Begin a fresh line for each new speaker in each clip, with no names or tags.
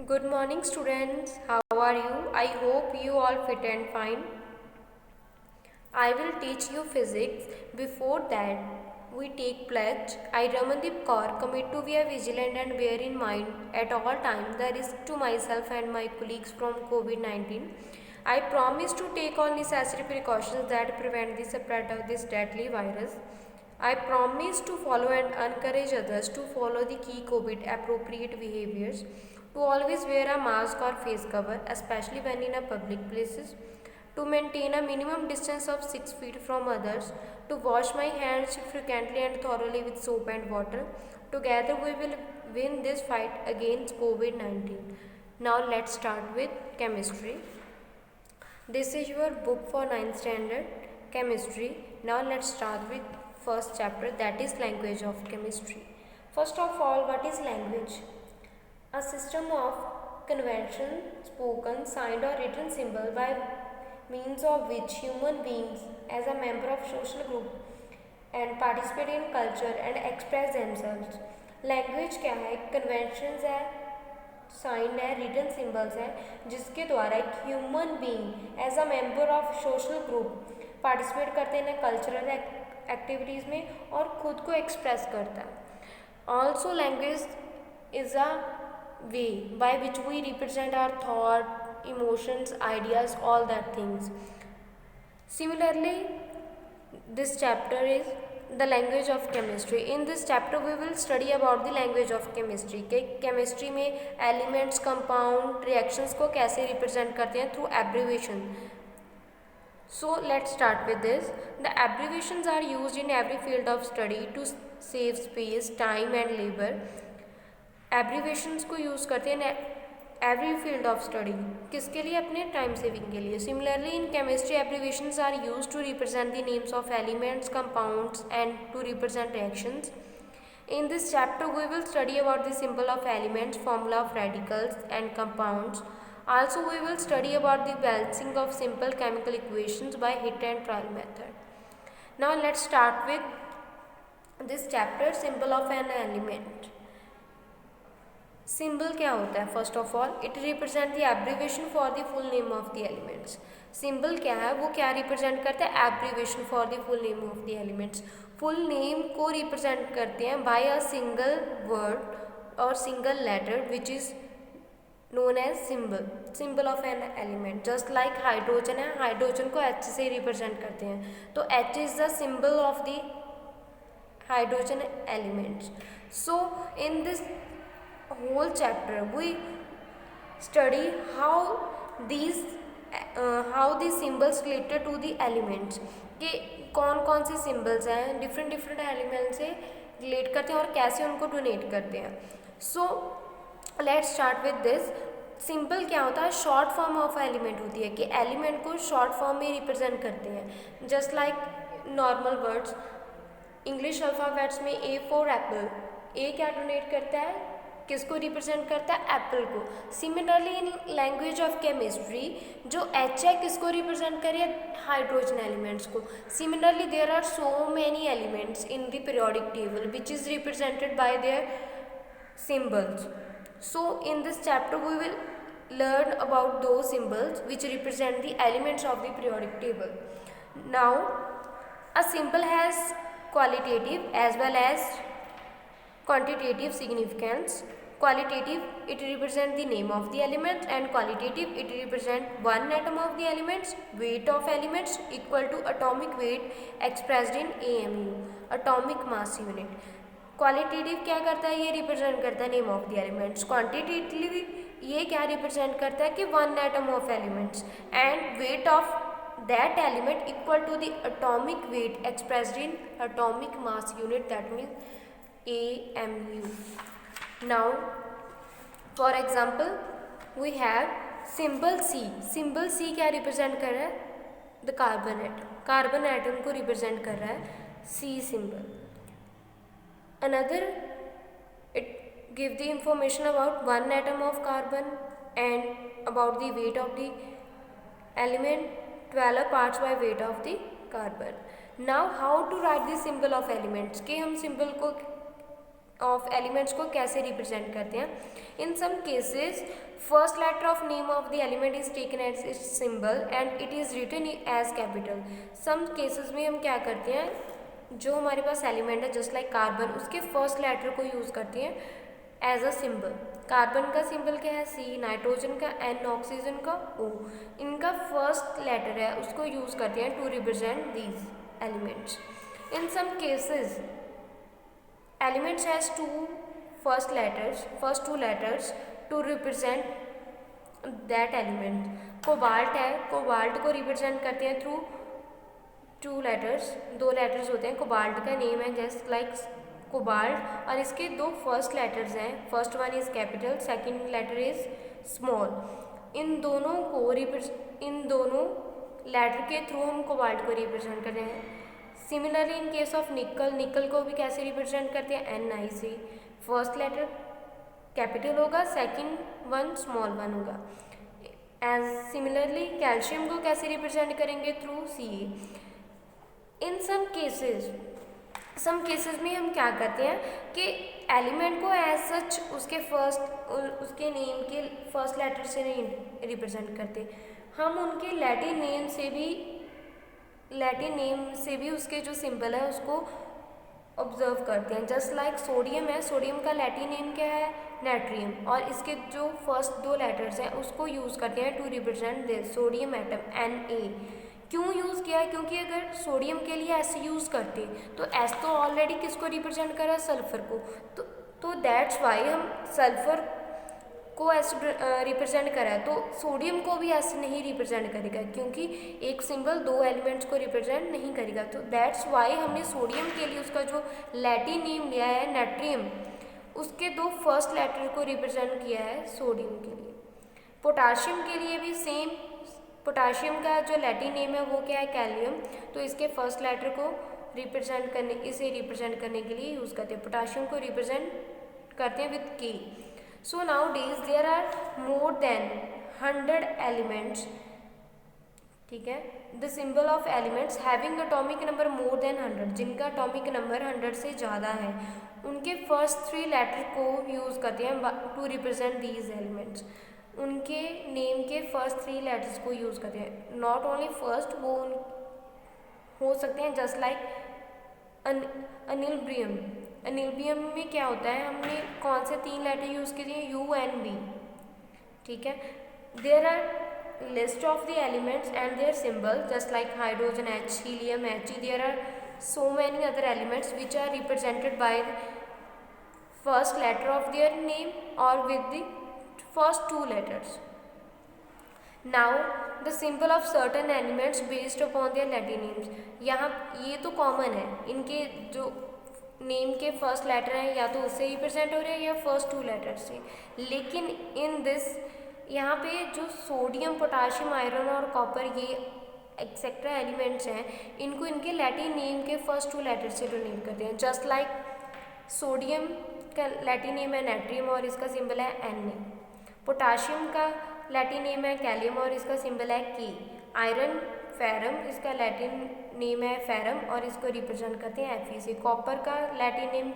Good morning, students. How are you? I hope you all fit and fine. I will teach you physics. Before that, we take pledge. I, Ramandeep Kaur, commit to be vigilant and bear in mind at all times the risk to myself and my colleagues from COVID-19. I promise to take all necessary precautions that prevent the spread of this deadly virus. I promise to follow and encourage others to follow the key COVID appropriate behaviors, to always wear a mask or face cover, especially when in a public places, to maintain a minimum distance of 6 feet from others, to wash my hands frequently and thoroughly with soap and water. Together we will win this fight against COVID-19. Now let's start with chemistry. This is your book for 9th standard chemistry. Now let's start with first chapter, that is language of chemistry. First of all, what is language? A system of convention, spoken, signed or written symbol by means of which human beings as a member of social group and participate in culture and express themselves. Language क्या है? Conventions है, sign है, written symbols है, जिसके द्वारा एक human being as a member of social group participate करते हैं कल्चरल एक्टिविटीज़ में और खुद को एक्सप्रेस करता है. Also language is a way by which we represent our thought, emotions, ideas, all that things. Similarly, this chapter is the language of chemistry. In this chapter we will study about the language of chemistry कि chemistry में elements, compound, reactions को कैसे represent करते हैं through abbreviation. So let's start with this. The abbreviations are used in every field of study to save space, time and labor. Abbreviations को use करते हैं every field of study, किसके लिए? अपने टाइम सेविंग के लिए. Similarly in chemistry abbreviations are use to represent the names of elements, compounds and to represent reactions. In this chapter we will study about the symbol of elements, formula of radicals and compounds. Also we will study about the balancing of simple chemical equations by hit and trial method. Now let's start with this chapter, symbol of an element. Symbol क्या होता है? First of all it represent the abbreviation for the full name of the elements. Symbol क्या है? वो क्या represent करता है? Abbreviation for the full name of the elements. Full name को रिप्रेजेंट करते हैं बाय अ सिंगल वर्ड और single letter which is known as symbol. Symbol of an element just like hydrogen है, हाइड्रोजन को H से represent करते हैं, तो H is the symbol of the hydrogen elements. So in this whole chapter we study how these symbols related to the elements, कि कौन कौन से symbols हैं डिफरेंट एलिमेंट से रिलेट करते हैं और कैसे उनको डोनेट करते हैं. So let's start with this. Symbol क्या होता है? शॉर्ट फॉर्म ऑफ एलिमेंट होती है कि एलिमेंट को शॉर्ट फॉर्म में रिप्रेजेंट करते हैं. Just like normal words, English alphabets में ए फॉर एप्पल, ए क्या डोनेट करता है? किसको रिप्रेजेंट करता है? एप्पल को. Similarly in language of chemistry जो एच है किसको रिप्रेजेंट करिए? हाइड्रोजन एलिमेंट्स को. Similarly there are so many elements in the periodic table which is represented by their symbols. So in this chapter we will learn about those symbols which represent the elements of the periodic table. Now a symbol has qualitative as well as quantitative significance. Qualitative, it represents the name of the element, and qualitative, it represents one atom of the elements. Weight of elements equal to atomic weight expressed in AMU, atomic mass unit. Qualitative क्या करता है? ये represent करता है name of the elements. Quantitative ये क्या represent करता है? कि one atom of elements. And weight of that element equal to the atomic weight expressed in atomic mass unit, that means AMU. Now for example we have symbol C. symbol C क्या represent कर रहा है? The carbon atom. Carbon atom को represent कर रहा है C symbol. Another, it give the information about one atom of carbon and about the weight of the element, 12 parts by weight of the carbon. Now how to write the symbol of elements, कि हम symbol को of elements को कैसे represent करते हैं. In some cases first letter of name of the element is taken as its symbol and it is written as capital. Some cases में हम क्या करते हैं, जो हमारे पास एलिमेंट है जस्ट लाइक कार्बन, उसके फर्स्ट लेटर को यूज़ करते हैं एज अ सिंबल. कार्बन का सिंबल क्या है C, नाइट्रोजन का N, ऑक्सीजन का O. इनका फर्स्ट लेटर है उसको यूज़ करते हैं to represent these elements. In some cases elements has first two letters to represent that element. Cobalt है, कोबाल्ट को रिप्रेजेंट करते हैं थ्रू 2 लेटर्स, 2 लेटर्स होते हैं. कोबाल्ट का नेम है जस्ट लाइक कोबाल्ट और इसके 2 फर्स्ट लेटर्स हैं. First one is capital, second letter is small. इन दोनों लेटर के थ्रू हम कोबाल्ट को रिप्रेजेंट कर रहे हैं. सिमिलरली इन केस ऑफ निकल, निकल को भी कैसे रिप्रेजेंट करते हैं Ni से. फर्स्ट लेटर कैपिटल होगा, सेकंड वन स्मॉल वन होगा. एज सिमिलरली कैल्शियम को कैसे रिप्रेजेंट करेंगे थ्रू Ca. इन सम केसेस में हम क्या करते हैं कि एलिमेंट को एज सच उसके नेम के फर्स्ट लेटर से नहीं रिप्रेजेंट करते. हम उनके लैटिन नेम से भी उसके जो सिंबल है उसको ऑब्जर्व करते हैं. जस्ट लाइक सोडियम है, सोडियम का लैटिन नेम क्या है नेट्रियम, और इसके जो फर्स्ट 2 लेटर्स हैं उसको यूज़ करते हैं to represent this sodium atom Na. क्यों यूज़ किया है, क्योंकि अगर सोडियम के लिए एस यूज़ करते तो एस तो ऑलरेडी किसको रिप्रेजेंट करा, सल्फर को. तो दैट्स वाई हम सल्फर को एस रिप्रेजेंट करा है, तो सोडियम को भी एस नहीं रिप्रेजेंट करेगा क्योंकि एक सिंबल 2 एलिमेंट्स को रिप्रेजेंट नहीं करेगा. तो दैट्स वाई हमने सोडियम के लिए उसका जो लैटिन नेम लिया है नेट्रियम, उसके 2 फर्स्ट लेटर को रिप्रेजेंट किया है सोडियम के लिए. पोटाशियम के लिए भी सेम. पोटाशियम का जो लैटिन नेम है वो क्या है कैलियम, तो इसके फर्स्ट लेटर को रिप्रेजेंट करने के लिए यूज़ करते हैं. पोटाशियम को रिप्रेजेंट करते हैं with K. So nowadays there are more than 100 elements. ठीक है, the symbol of elements having atomic number more than 100, जिनका एटॉमिक नंबर 100 से ज़्यादा है, उनके फर्स्ट 3 लेटर को यूज़ करते हैं टू रिप्रेजेंट दीज एलिमेंट्स. उनके नेम के फर्स्ट 3 लेटर्स को यूज़ करते हैं. नॉट ओनली फर्स्ट, वो हो सकते हैं जस्ट लाइक अनिलब्रियम. अनिलब्रियम में क्या होता है, हमने कौन से 3 लेटर यूज़ किए हैं U and B. ठीक है, there are list of the elements and their symbol just like hydrogen H, helium He. There are so many other elements which are represented by first letter of their name or with the first 2 letters. Now the symbol of certain elements based upon their Latin names. यहाँ ये तो common है, इनके जो name के first letter हैं या तो उससे रिप्रेजेंट हो रहे हैं या फर्स्ट 2 लेटर से. लेकिन इन दिस यहाँ पे जो सोडियम, पोटाशियम, आयरन और कॉपर ये एक्सेट्रा एलिमेंट्स हैं, इनको इनके लैटिन नेम के फर्स्ट 2 लेटर से डोनेट करते हैं. जस्ट लाइक सोडियम का लैटिन नेम है नेट्रियम और इसका सिंबल है Na. पोटाशियम का लैटिन नेम है कैलियम और इसका सिंबल है K. आयरन फेरम, इसका लैटिन नेम है फेरम और इसको रिप्रेजेंट करते हैं Fe से. कॉपर का लैटिन नेम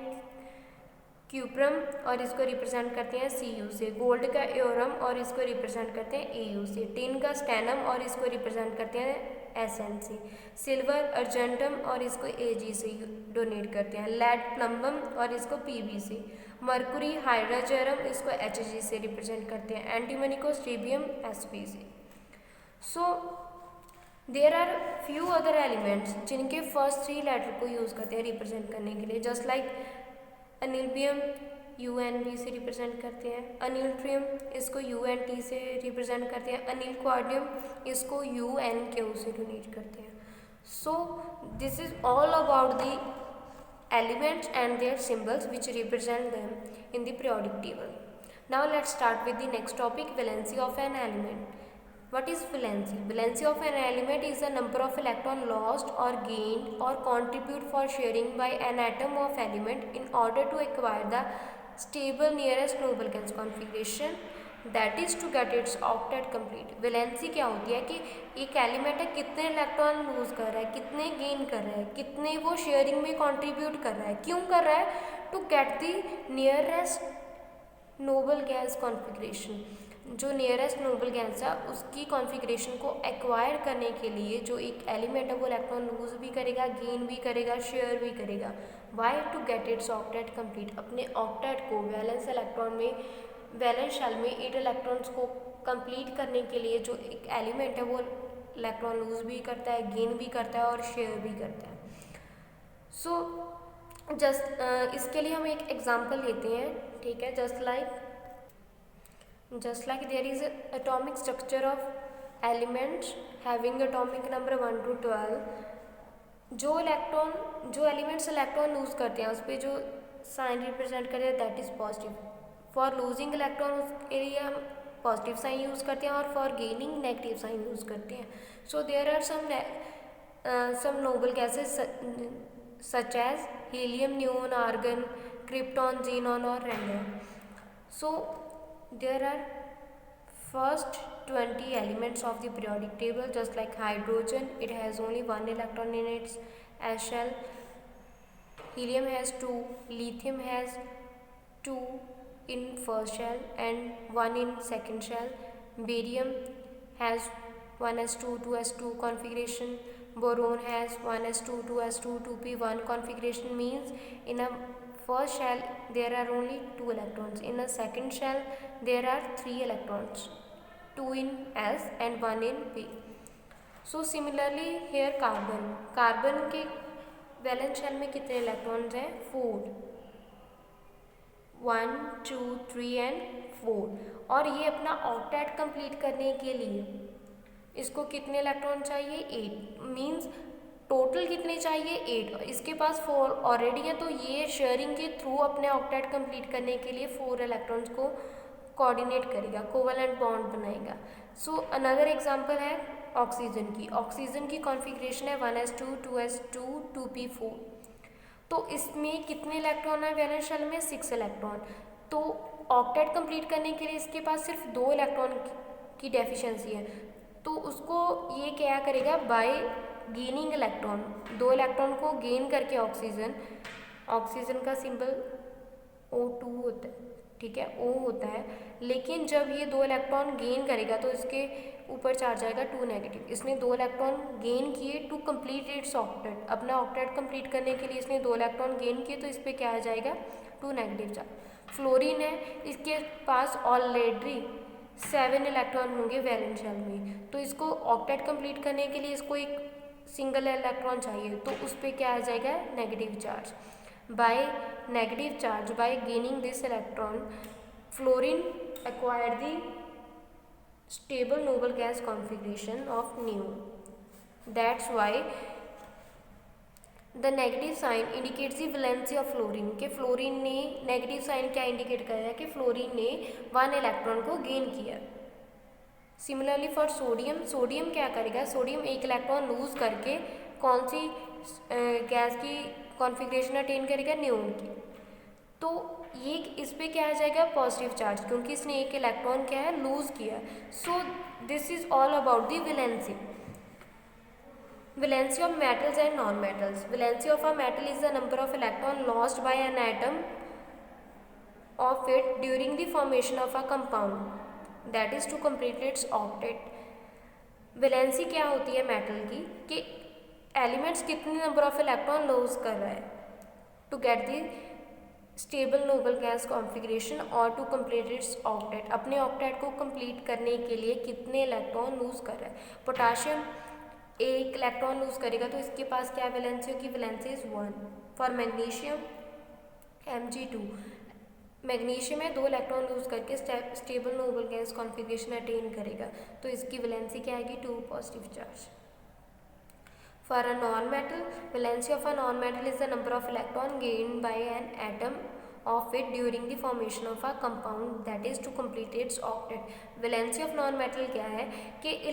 क्यूप्रम और इसको रिप्रेजेंट करते हैं Cu से. गोल्ड का एयोरम और इसको रिप्रेजेंट करते हैं Au से. टिन का स्टेनम और इसको रिप्रेजेंट करते हैं Sn से. सिल्वर अर्जेंटम और इसको Ag से डोनेट करते हैं. लेड प्लम्बम और इसको Pb से. मरकुरी हाइड्रोजरम, इसको Hg से रिप्रेजेंट करते हैं. एंटीमनी को स्ट्रीबियम Sp से. So there are few other elements जिनके फर्स्ट 3 लेटर को यूज़ करते हैं रिप्रेजेंट करने के लिए. जस्ट लाइक अनिलबियम UnB से रिप्रेजेंट करते हैं. अनिलट्रियम इसको UnT से रिप्रेजेंट करते हैं. अनिल क्वाडियम इसको UnQ से डोनेट करते हैं. सो this is all about the elements and their symbols which represent them in the periodic table. Now let's start with the next topic, valency of an element. What is valency? Valency of an element is the number of electron lost or gained or contribute for sharing by an atom of element in order to acquire the stable nearest noble gas configuration that is to get its octet complete. Valency क्या होती है कि एक element है कितने electron lose कर रहा है, कितने गेन कर रहा है, कितने वो शेयरिंग में कंट्रीब्यूट कर रहा है. क्यों कर रहा है? To get the nearest noble gas configuration. जो नियरेस्ट नोबल गैस है उसकी कॉन्फ़िगरेशन को एक्वायर करने के लिए जो एक एलिमेंट है वो इलेक्ट्रॉन लूज भी करेगा, गेन भी करेगा, शेयर भी करेगा। Why? To get its octet complete. अपने ऑक्टेट को वैलेंस इलेक्ट्रॉन में, वैलेंस शेल में 8 इलेक्ट्रॉन्स को कंप्लीट करने के लिए जो एक एलिमेंट है वो इलेक्ट्रॉन लूज भी करता है, गेन भी करता है और शेयर भी करता है। सो इसके लिए हम एक एग्जांपल लेते हैं, ठीक है। Just like there is an atomic structure of elements having atomic number 1 to 12। जो एलिमेंट्स इलेक्ट्रॉन लूज करते हैं उस पर जो साइन रिप्रेजेंट करते हैं that is positive. For losing electron के लिए हम पॉजिटिव साइन यूज़ करते हैं और for gaining negative sign use करते हैं। So there are some noble gases such as helium, neon, argon, krypton, xenon or radium. So there are first 20 elements of the periodic table. Just like hydrogen, it has only 1 electron in its s shell. Helium has 2, lithium has 2 in first shell and 1 in second shell. Barium has 1s2 2s2 configuration. Boron has 1s2 2s2 2p1 configuration, means in a first shell there are only 2 electrons, in a second shell there are 3 electrons, 2 in s and 1 in p. So similarly here carbon के valence shell में कितने electrons हैं? 4, 1 2 3 and 4। और ये अपना octet complete करने के लिए इसको कितने इलेक्ट्रॉन चाहिए? 8। मींस टोटल कितने चाहिए? 8। इसके पास 4 ऑलरेडी है, तो ये शेयरिंग के थ्रू अपने ऑक्टेट कंप्लीट करने के लिए 4 इलेक्ट्रॉन्स को कोऑर्डिनेट करेगा, कोवैलेंट बॉन्ड बनाएगा। सो अनदर एग्जांपल है ऑक्सीजन की कॉन्फ़िगरेशन है 1s2 2s2 2p4। तो इसमें कितने इलेक्ट्रॉन है वैलेंस शेल में? 6 इलेक्ट्रॉन। तो ऑक्टेट कंप्लीट करने के लिए इसके पास सिर्फ 2 इलेक्ट्रॉन की डेफिशिएंसी है, तो उसको ये क्या करेगा? बाय गेनिंग इलेक्ट्रॉन, 2 इलेक्ट्रॉन को गेन करके ऑक्सीजन का सिंबल O2 होता है, ठीक है, O होता है। लेकिन जब ये 2 इलेक्ट्रॉन गेन करेगा तो इसके ऊपर चार्ज आएगा 2 नेगेटिव। इसने 2 इलेक्ट्रॉन गेन किए टू कंप्लीट इट्स ऑक्टेट। अपना ऑक्टेट कंप्लीट करने के लिए इसने 2 इलेक्ट्रॉन गेन किए, तो इस पर क्या आ जाएगा? 2 नेगेटिव चार्ज। फ्लोरीन है, इसके पास ऑलरेडी 7 इलेक्ट्रॉन होंगे वैलेंस शेल में, तो इसको ऑक्टेट कंप्लीट करने के लिए इसको एक सिंगल इलेक्ट्रॉन चाहिए, तो उस पर क्या आ जाएगा? Negative charge. Bye gaining this electron fluorine acquired the stable noble gas configuration of neon. That's why the negative sign indicates the valency of fluorine। के फ्लोरीन ने नेगेटिव साइन क्या इंडिकेट कर रहा है? कि फ्लोरीन ने 1 इलेक्ट्रॉन को gain किया। सिमिलरली फॉर सोडियम क्या करेगा? सोडियम 1 इलेक्ट्रॉन लूज करके कौन सी गैस की कॉन्फ़िगरेशन अटेन करेगा? नियोन की। तो ये इस पे क्या आ जाएगा? पॉजिटिव चार्ज, क्योंकि इसने 1 इलेक्ट्रॉन क्या है? लूज किया। सो this is all about the Valency of metals and non-metals. Valency of a metal is the number of electrons lost by an atom of it during the formation of a compound, that is to complete its octet. Valency क्या होती है metal की? कि elements कितने number of electron lose कर रहा है to get the stable noble gas configuration और टू कंप्लीट इट्स ऑक्टेट। अपने ऑक्टेट को कंप्लीट करने के लिए कितने इलेक्ट्रॉन लूज कर रहा है? पोटाशियम 1 इलेक्ट्रॉन लूज करेगा, तो इसके पास क्या वैलेंसी होगी? Valency is 1। For magnesium Mg2, magnesium में 2 इलेक्ट्रॉन लूज करके stable noble gas configuration attain करेगा, तो इसकी वैलेंसी क्या आएगी? 2 positive charge. For a non metal, valency of a non metal is the number of electron gained by an atom of it during the formation of a compound, that is to complete its octet. Valency of non metal क्या है? कि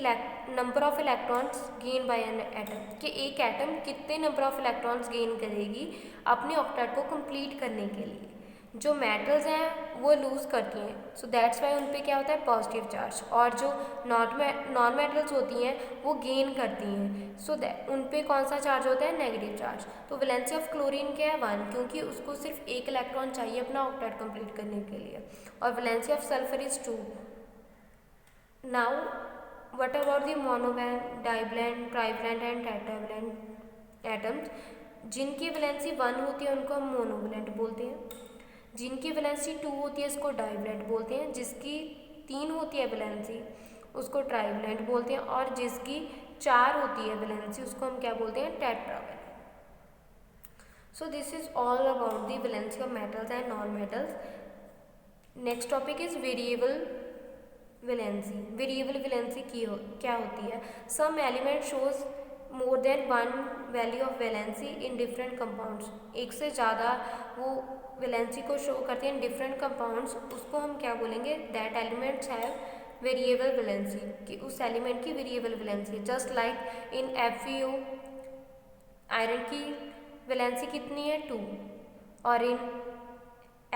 number of electrons gain by an atom, कि एक atom कितने number of electrons gain करेगी अपने octet को complete करने के लिए। जो मेटल्स हैं वो लूज़ करती हैं, सो दैट्स वाई उन पे क्या होता है पॉजिटिव चार्ज, और जो नॉन मेटल्स होती हैं वो गेन करती हैं, सो दैट उन पे कौन सा चार्ज होता है नेगेटिव चार्ज। तो वैलेंसी ऑफ क्लोरीन क्या है 1, क्योंकि उसको सिर्फ एक इलेक्ट्रॉन चाहिए अपना ऑक्टेट कंप्लीट करने के लिए, और valency of sulphur is 2। Now what about the monovalent, divalent, trivalent and tetravalent atoms. जिनकी वैलेंसी 1 होती है उनको हम मोनोवैलेंट बोलते हैं, जिनकी वैलेंसी 2 होती है इसको डाइवैलेंट बोलते हैं, जिसकी 3 होती है वैलेंसी उसको ट्राइवैलेंट बोलते हैं, और जिसकी 4 होती है वैलेंसी उसको हम क्या बोलते हैं tetravalent. So this is all about the valency of metals and non metals. Next topic is variable valency. Variable valency क्या होती है। Some element shows more than 1 value of valency in different compounds. एक से ज़्यादा वो valency को show करते हैं इन डिफरेंट कंपाउंड्स, उसको हम क्या बोलेंगे that elements have variable valency, कि उस एलिमेंट की variable valency. Just like in FeO iron की वैलेंसी कितनी है 2, और इन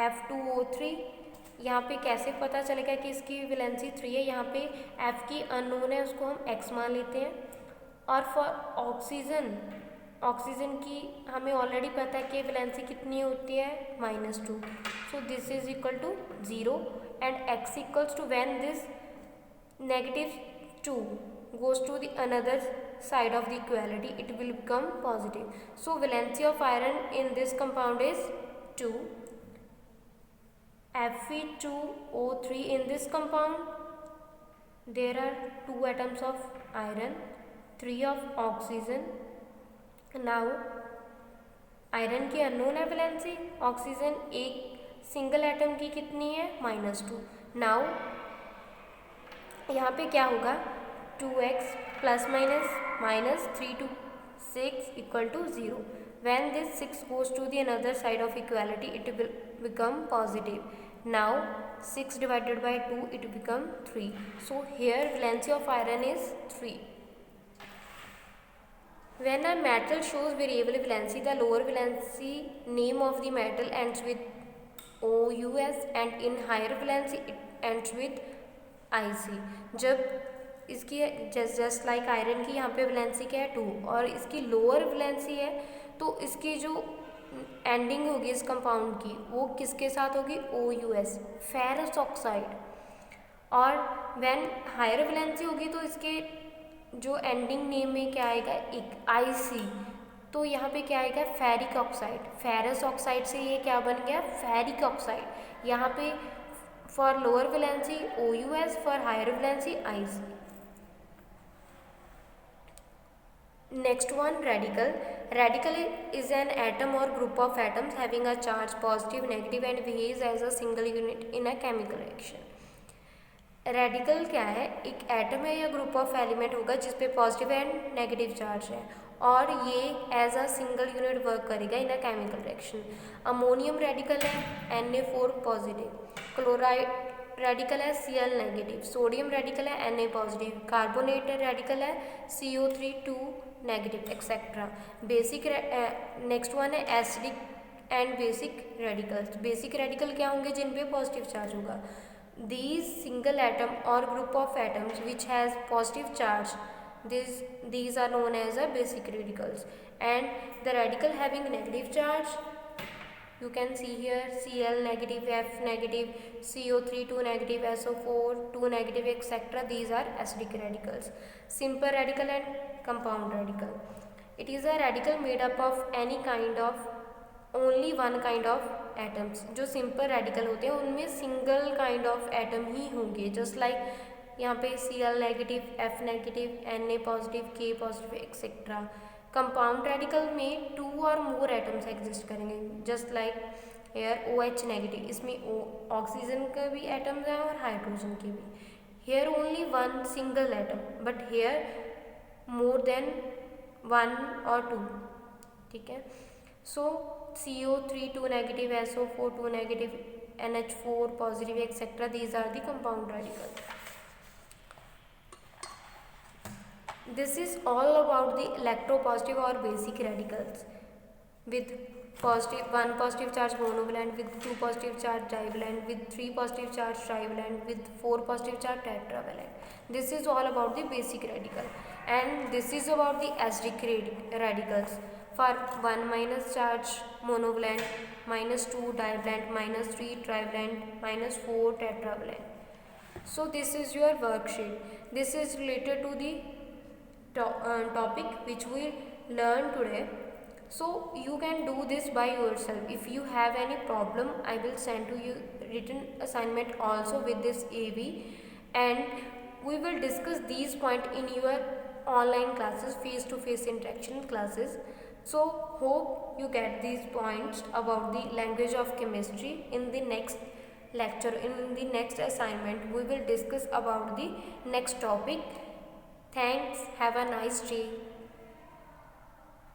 F2O3 यहाँ पे कैसे पता चलेगा कि इसकी वैलेंसी 3 है, यहाँ पे F की अननोन है उसको हम X मान लेते हैं। और फॉर ऑक्सीजन की हमें ऑलरेडी पता है कि वैलेंसी कितनी होती है -2, so this is equal to 0 and X equals to when this -2 goes to the another side of the equality, it will become positive. So valency of iron in this compound is 2. Fe2O3 in this compound there are 2 atoms of iron, 3 of oxygen. Now iron की unknown है valency, oxygen एक single atom की कितनी है -2। Now यहाँ पे क्या होगा 2x plus minus 3 to 6 equal to 0। When this 6 goes to the another side of equality, it will become positive. Now 6 divided by 2, it become 3. So here valency of iron is 3. When a metal shows variable valency, the lower valency name of the metal ends with OUS and in higher valency it ends with IC. जब इसकी just like iron की यहाँ पे valency क्या है 2 और इसकी lower valency है, तो इसकी जो एंडिंग होगी इस कंपाउंड की वो किसके साथ होगी OUS फेरस ऑक्साइड, और व्हेन हायर वैलेंसी होगी तो इसके जो एंडिंग नेम में क्या आएगा एक IC, तो यहाँ पे क्या आएगा फेरिक ऑक्साइड। फेरस ऑक्साइड से ये क्या बन गया फेरिक ऑक्साइड। यहाँ पे for lower valency OUS, for higher valency IC। Next one, radical. Radical is an atom or group of atoms having a charge positive, negative and behaves as a single unit in a chemical reaction. Radical क्या है, एक atom है या group of element होगा जिसपे positive and negative charge है, और ये as a single unit work करेगा in a chemical reaction. Ammonium radical है Na4 पॉजिटिव, क्लोराइड रेडिकल है Cl नेगेटिव, सोडियम रेडिकल है Na पॉजिटिव, कार्बोनेट रेडिकल है CO3 2 negative etcetera. Basic next one है acidic and basic radicals. Basic radical क्या होंगे जिन पे पॉजिटिव चार्ज होगा। These single atom or group of atoms which has positive charge, these are known as a basic radicals. And the radical having negative charge, you can see here Cl negative, F negative, CO3 2 negative, SO4 2 negative etc. These are acidic radicals. Simple radical and compound radical. It is a radical made up of any kind of only one kind of atoms. जो simple radical होते हैं उनमें single kind of atom ही होंगे, just like यहाँ पे Cl negative, F negative, Na positive, K positive etcetera. Compound radical में 2 और मोर एटम्स एग्जिस्ट करेंगे, just like here OH negative, इसमें ऑक्सीजन के भी एटम्स हैं और हाइड्रोजन के भी। Here only one single atom, but here more than 1 और 2, ठीक है। सो CO3 2 negative, SO4 2 negative, NH4 positive etc. These are the compound radicals. This is all about the electropositive or basic radicals. With one positive charge monovalent, with two positive charge divalent, with three positive charge trivalent, with four positive charge tetravalent. This is all about the basic radical, and this is about the acidic radicals. For 1 minus charge monovalent, minus 2 divalent, minus 3 trivalent, minus 4 tetravalent. So this is your worksheet. This is related to the topic which we learn today. So you can do this by yourself. If you have any problem, I will send to you written assignment also with this AV, and we will discuss these points in your online classes, face-to-face interaction classes. So hope you get these points about the language of chemistry. In the next lecture, in the next assignment, we will discuss about the next topic. Thanks. Have a nice day.